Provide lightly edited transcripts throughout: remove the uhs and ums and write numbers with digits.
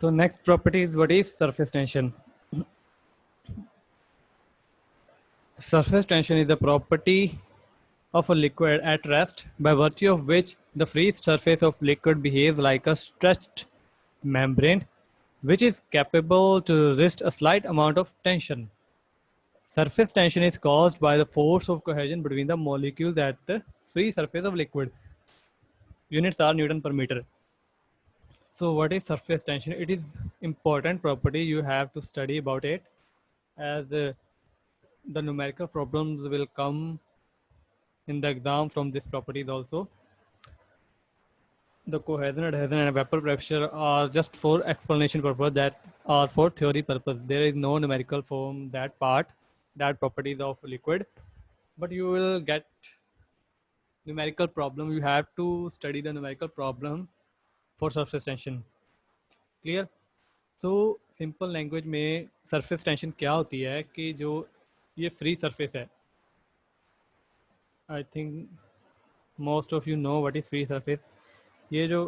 So next property is what is surface tension. Surface tension is the property of a liquid at rest by virtue of which the free surface of liquid behaves like a stretched membrane which is capable to resist a slight amount of tension. Surface tension is caused by the force of cohesion between the molecules at the free surface of liquid. Units are Newton per meter. So what is surface tension? It is important property. You have to study about it, as the numerical problems will come in the exam from this properties also. The cohesion, adhesion and vapor pressure are just for explanation purpose, that are for theory purpose. There is no numerical form that part, that properties of liquid, but you will get numerical problem. You have to study the numerical problem for surface tension. Clear? तो simple language में surface tension क्या होती है कि जो ये free surface है, I think most of you know what is free surface. ये जो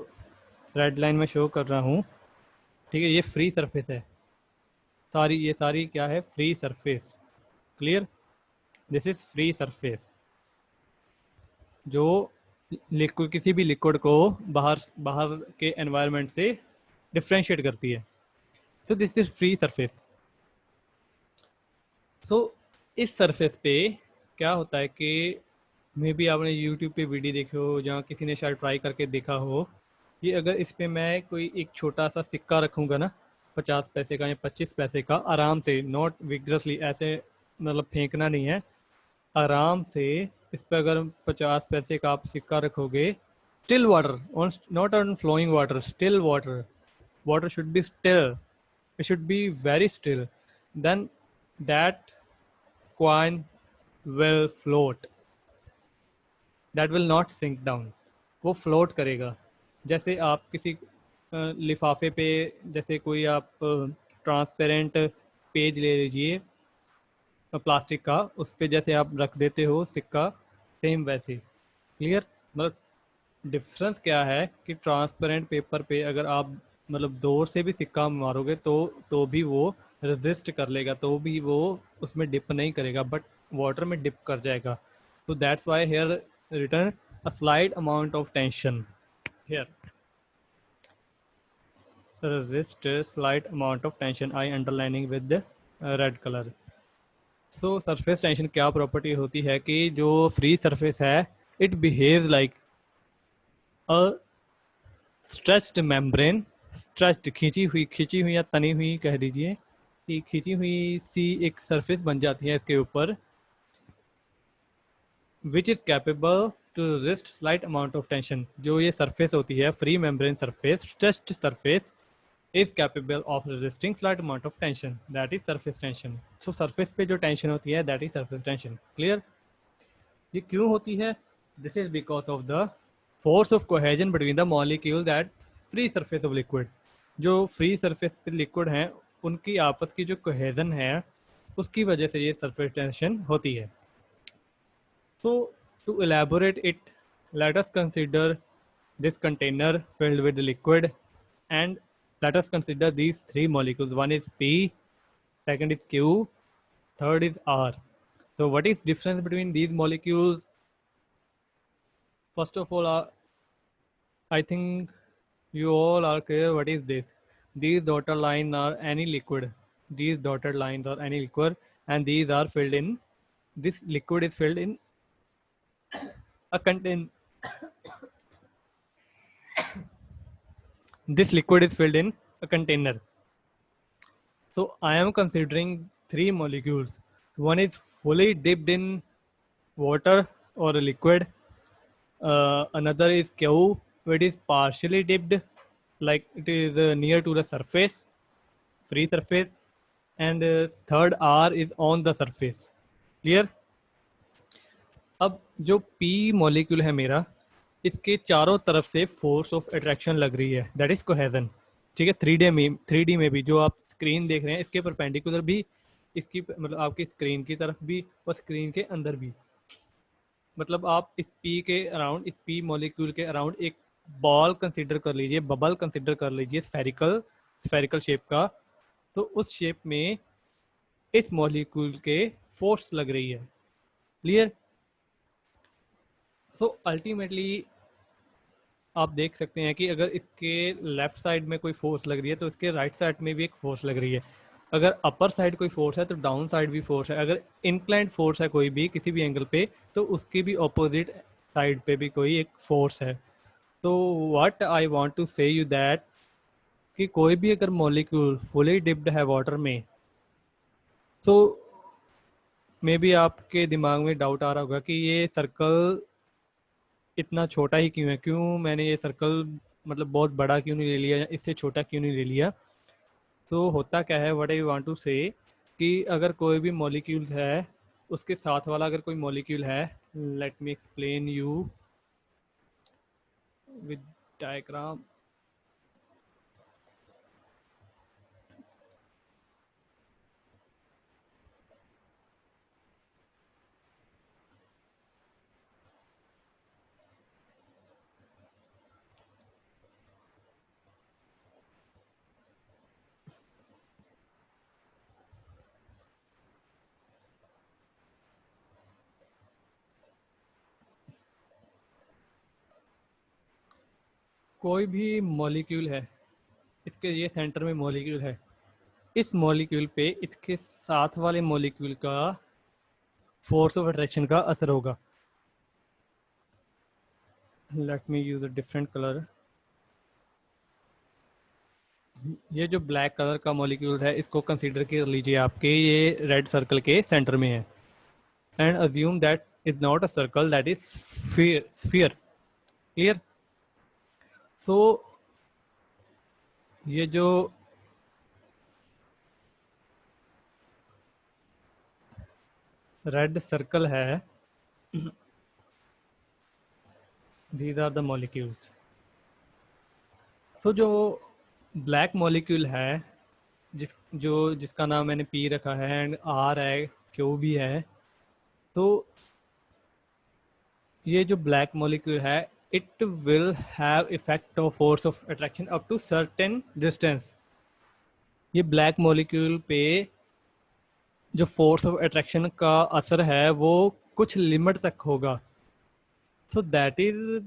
रेड लाइन में शो कर रहा हूँ, ठीक है, ये फ्री सरफेस है सारी, ये सारी क्या है, free surface. Clear? This is free surface जो लिक्विड, किसी भी लिक्विड को बाहर बाहर के एनवायरनमेंट से डिफ्रेंशिएट करती है. So this is free surface. So इस सरफेस पे क्या होता है कि मे बी आपने यूट्यूब पे वीडियो देखी हो जहाँ किसी ने शायद ट्राई करके देखा हो. ये अगर इस पे मैं कोई एक छोटा सा सिक्का रखूँगा ना, 50 पैसे का या 25 पैसे का, आराम से, नॉट विग्रसली, ऐसे मतलब फेंकना नहीं है, आराम से इस पे अगर 50 पैसे का आप सिक्का रखोगे, still water, on not on flowing water, still water, water should be still, it should be very still, then that coin will float, that will not sink down, वो float करेगा. जैसे आप किसी लिफाफे पे, जैसे कोई आप ट्रांसपेरेंट पेज ले लीजिए प्लास्टिक का, उस पे जैसे आप रख देते हो सिक्का, सेम वैसे. क्लियर? मतलब डिफरेंस क्या है कि ट्रांसपेरेंट पेपर पे अगर आप मतलब जोर से भी सिक्का मारोगे तो भी वो रेजिस्ट कर लेगा, तो भी वो उसमें डिप नहीं करेगा, बट वाटर में डिप कर जाएगा. तो that's why hair return a slight amount of tension hair, resist a slight amount of tension, I underlining with the red color. So surface tension क्या प्रॉपर्टी होती है कि जो फ्री सरफेस है, it behaves like a stretched membrane. Stretched, खींची हुई या तनी हुई कह दीजिए, कि खींची हुई सी एक सरफेस बन जाती है इसके ऊपर, which is capable to resist slight amount of tension. जो ये सरफेस होती है free membrane surface, stretched surface, is capable of resisting slight amount of tension, that is surface tension. So surface पे जो tension होती है, that is surface tension. Clear? ये क्यों होती है? This is because of the force of cohesion between the molecules at free surface of liquid. जो free surface पे liquid हैं, उनकी आपस की जो cohesion है, उसकी वजह से ये surface tension होती है. So to elaborate it, let us consider this container filled with liquid, and let us consider these three molecules. One is P, second is Q, third is R. So what is difference between these molecules? First of all, I think you all are clear what is this. These dotted lines are any liquid. These dotted lines are any liquid, and these are filled in. This liquid is filled in a contain. This liquid is filled in a container. So I am considering three molecules. One is fully dipped in water or a liquid. Another is Q, which is partially dipped, like it is near to the surface, free surface. And third R is on the surface. Clear? अब जो P molecule है मेरा, इसके चारों तरफ से force of attraction लग रही है, दैट इज कोहेजन. ठीक है, 3D में भी जो आप स्क्रीन देख रहे हैं, इसके परपेंडिकुलर भी, इसकी मतलब आपकी स्क्रीन की तरफ भी और स्क्रीन के अंदर भी. मतलब आप इस P के अराउंड, इस P मॉलिक्यूल के अराउंड एक बॉल कंसिडर कर लीजिए, बबल कंसिडर कर लीजिए, स्फेरिकल, स्फेरिकल शेप का, तो उस शेप में इस मॉलिक्यूल के फोर्स लग रही है। क्लियर? सो अल्टीमेटली आप देख सकते हैं कि अगर इसके लेफ्ट साइड में कोई फोर्स लग रही है तो इसके राइट साइड में भी एक फोर्स लग रही है। अगर अपर साइड कोई फोर्स है तो डाउन साइड भी फोर्स है। अगर इंक्लाइंड फोर्स है कोई भी किसी भी एंगल पे, तो उसकी भी ऑपोजिट साइड पे भी कोई एक फोर्स है। तो व्हाट आई वांट टू से यू दैट कि कोई भी अगर मॉलिक्यूल फुली डिप्ड है वाटर में, तो मे बी आपके दिमाग में डाउट आ रहा होगा कि ये सर्कल इतना छोटा ही क्यों है, क्यों मैंने ये सर्कल मतलब बहुत बड़ा क्यों नहीं ले लिया या इससे छोटा क्यों नहीं ले लिया। तो होता क्या है, व्हाट आई वांट टू से, कि अगर कोई भी मॉलिक्यूल है, उसके साथ वाला अगर कोई मॉलिक्यूल है, let me explain you with diagram. कोई भी मॉलिक्यूल है, इसके ये सेंटर में मॉलिक्यूल है, इस मॉलिक्यूल पे इसके साथ वाले मॉलिक्यूल का फोर्स ऑफ अट्रैक्शन का असर होगा। Let me use a different colour. ये जो ब्लैक कलर का मॉलिक्यूल है इसको कंसीडर कर लीजिए आपके ये रेड सर्कल के सेंटर में है, and assume that is not a circle, that is sphere. Clear? So ये जो रेड सर्कल है, these are the molecules. So जो ब्लैक मॉलिक्यूल है, जिसका नाम मैंने पी रखा है एंड आर है, क्यू भी है, तो ये जो ब्लैक मॉलिक्यूल है, it will have effect of force of attraction up to certain distance. ये ब्लैक मॉलिक्यूल पे जो फोर्स ऑफ अट्रैक्शन का असर है वो कुछ लिमिट तक होगा। So that is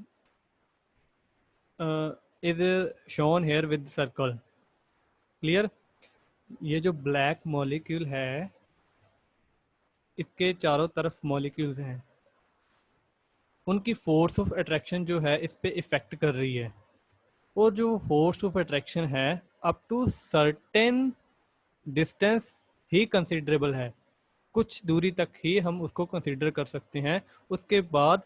shown here with circle. Clear? ये जो ब्लैक मॉलिक्यूल है, इसके चारों तरफ मॉलिक्यूल्स हैं, उनकी फोर्स ऑफ अट्रैक्शन जो है इस पे इफेक्ट कर रही है। और जो फोर्स ऑफ अट्रैक्शन है अप टू सर्टेन डिस्टेंस ही कंसिडरेबल है, कुछ दूरी तक ही हम उसको कंसिडर कर सकते हैं। उसके बाद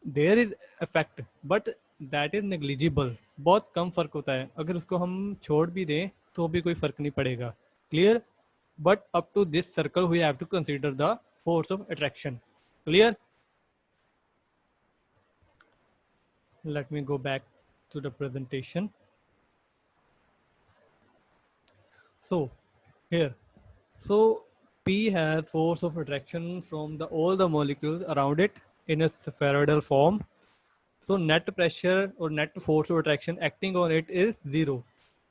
there is effect, but that is negligible. बहुत कम फर्क होता है, अगर उसको हम छोड़ भी दें तो भी कोई फर्क नहीं पड़ेगा। Clear? But up to this circle we have to consider the force of attraction. Clear? Let me go back to the presentation. So here, so P has force of attraction from all the molecules around it in a spheroidal form. So net pressure or net force of attraction acting on it is zero.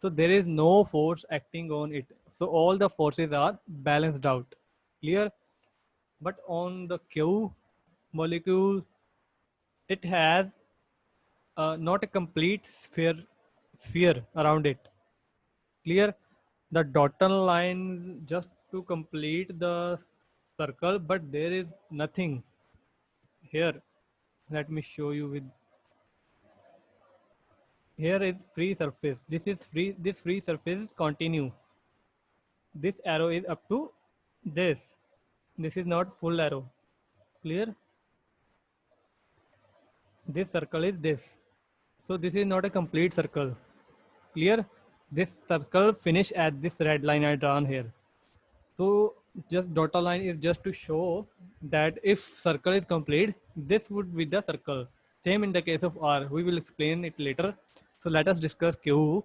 So there is no force acting on it. So all the forces are balanced out. Clear? But on the Q molecule, it has not a complete sphere around it. Clear? The dotted line just to complete the circle, but there is nothing here. Let me show you with, here is free surface. This is free, this free surface is continue. This arrow is up to this. This is not full arrow. Clear? This circle is this. So this is not a complete circle. Clear? This circle finish at this red line I drawn here. So just dotted line is just to show that if circle is complete, this would be the circle. Same in the case of R. We will explain it later. So let us discuss Q.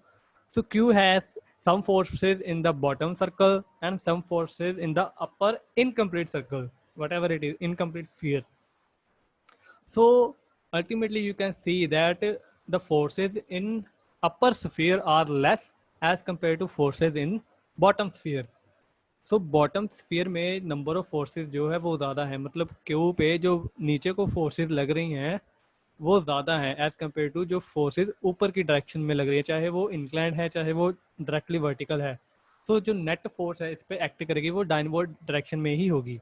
So Q has some forces in the bottom circle and some forces in the upper incomplete circle, whatever it is, incomplete sphere. So ultimately you can see that the forces in upper sphere are less as compare to forces in bottom sphere. So bottom sphere में number of forces जो है वो ज़्यादा है, मतलब Q पे जो नीचे को फोर्सेज लग रही हैं वो ज़्यादा है एज कम्पेयर टू जो फोर्सेज ऊपर की डायरेक्शन में लग रही है, चाहे वो इंक्लाइंड है चाहे वो डायरेक्टली वर्टिकल है। तो जो नेट फोर्स है इस पर एक्ट करेगी वो डाउनवर्ड डायरेक्शन में ही होगी।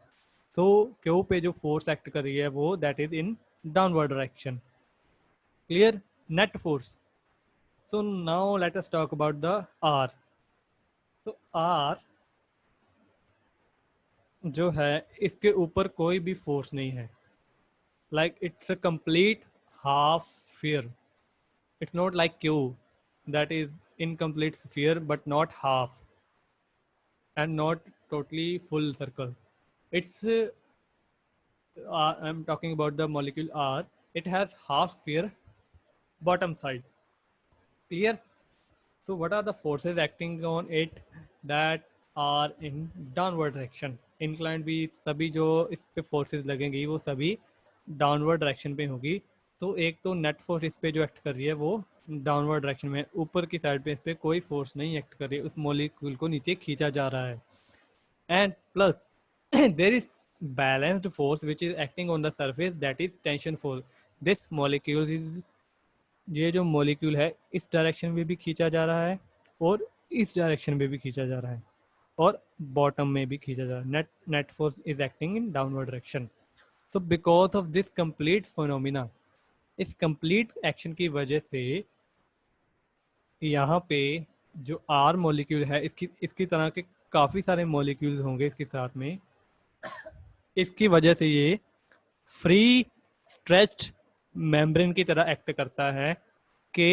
तो क्यू पे जो फोर्स एक्ट कर रही है वो that is in downward direction. Clear? Net force. So now let us talk about the R. तो आर जो है इसके ऊपर कोई भी फोर्स नहीं है, like it's a complete half sphere. It's not like Q that is incomplete sphere but not half and not totally full circle. It's I'm talking about the molecule R. It has half sphere bottom side. Clear? So what are the forces acting on it that are in downward direction? Inclined भी सभी जो इस पे forces लगेंगी वो सभी downward direction पे होगी। तो एक तो net force इस पे जो act कर रही है वो downward direction में, ऊपर की side पे इस पे कोई force नहीं act कर रही है, उस molecule को नीचे खींचा जा रहा है। And plus there is balanced force which is acting on the surface, that is tension force. This molecule is, ये जो मॉलिक्यूल है इस डायरेक्शन में भी खींचा जा रहा है और इस डायरेक्शन में भी खींचा जा रहा है और बॉटम में भी खींचा जा रहा है। Net force is acting in downward direction. तो because of this complete phenomena, इस कंप्लीट एक्शन की वजह से यहाँ पे जो आर मॉलिक्यूल है इसकी इसकी तरह के काफ़ी सारे मॉलिक्यूल्स होंगे इसके साथ में। इसकी वजह से ये फ्री स्ट्रेच्ड मेम्ब्रेन की तरह एक्ट करता है कि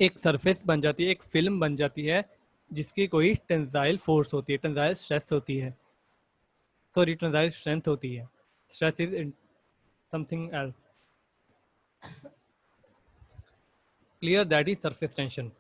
एक सरफेस बन जाती है, एक फिल्म बन जाती है जिसकी कोई टेंसाइल फोर्स होती है, टेंसाइल स्ट्रेस होती है, सॉरी टेंसाइल स्ट्रेंथ होती है। Stress is something else. Clear? That is surface tension.